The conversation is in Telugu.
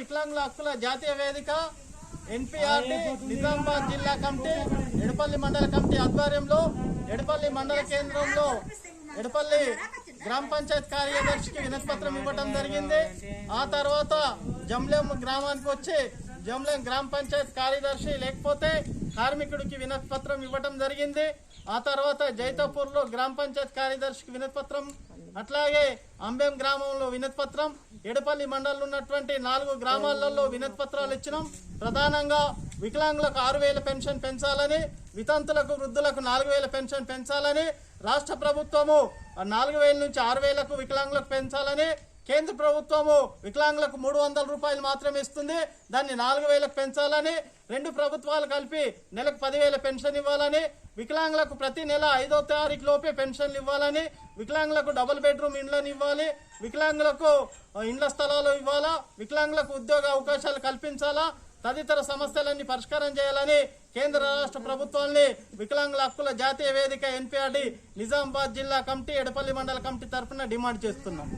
వికలాంగుల హక్కుల జాతీయ వేదిక ఎన్పీఆర్టీ నిజామాబాద్ జిల్లా కమిటీ ఎడపల్లి మండల కమిటీ ఆధ్వర్యంలో ఎడపల్లి మండల కేంద్రంలో ఎడపల్లి గ్రామ పంచాయత్ కార్యదర్శికి వినతి పత్రం ఇవ్వడం జరిగింది. ఆ తర్వాత జంలేం గ్రామానికి వచ్చి జంలేం గ్రామ పంచాయత్ కార్యదర్శి లేకపోతే కార్మికుడికి వినతి పత్రం ఇవ్వడం జరిగింది. ఆ తర్వాత జైతాపూర్ లో గ్రామ పంచాయత్ కార్యదర్శికి వినతి పత్రం, అట్లాగే అంబేం గ్రామంలో వినతి పత్రం, ఎడపల్లి మండలంలో ఉన్నటువంటి 4 గ్రామాలలో వినతి పత్రాలు ఇచ్చినాం. ప్రధానంగా వికలాంగులకు 6,000 పెన్షన్ పెంచాలని, వితంతులకు వృద్ధులకు 4,000 పెన్షన్ పెంచాలని, రాష్ట్ర ప్రభుత్వము 4,000 నుంచి 6,000కు వికలాంగులకు పెంచాలని, కేంద్ర ప్రభుత్వము వికలాంగులకు 300 రూపాయలు మాత్రమే ఇస్తుంది, దాన్ని 4,000కు పెంచాలని, 2 ప్రభుత్వాలు కలిపి నెలకు 10,000 పెన్షన్ ఇవ్వాలని, వికలాంగులకు ప్రతి నెల 5వ తారీఖు లోపే పెన్షన్లు ఇవ్వాలని, వికలాంగులకు డబుల్ బెడ్రూమ్ ఇండ్లను ఇవ్వాలి, వికలాంగులకు ఇండ్ల స్థలాలు ఇవ్వాలా, వికలాంగులకు ఉద్యోగ అవకాశాలు కల్పించాలా, తదితర సమస్యలన్నీ పరిష్కారం చేయాలని కేంద్ర రాష్ట్ర ప్రభుత్వాన్ని వికలాంగుల హక్కుల జాతీయ వేదిక ఎన్పీఆర్టీ నిజామాబాద్ జిల్లా కమిటీ ఎడపల్లి మండల కమిటీ తరఫున డిమాండ్ చేస్తున్నాం.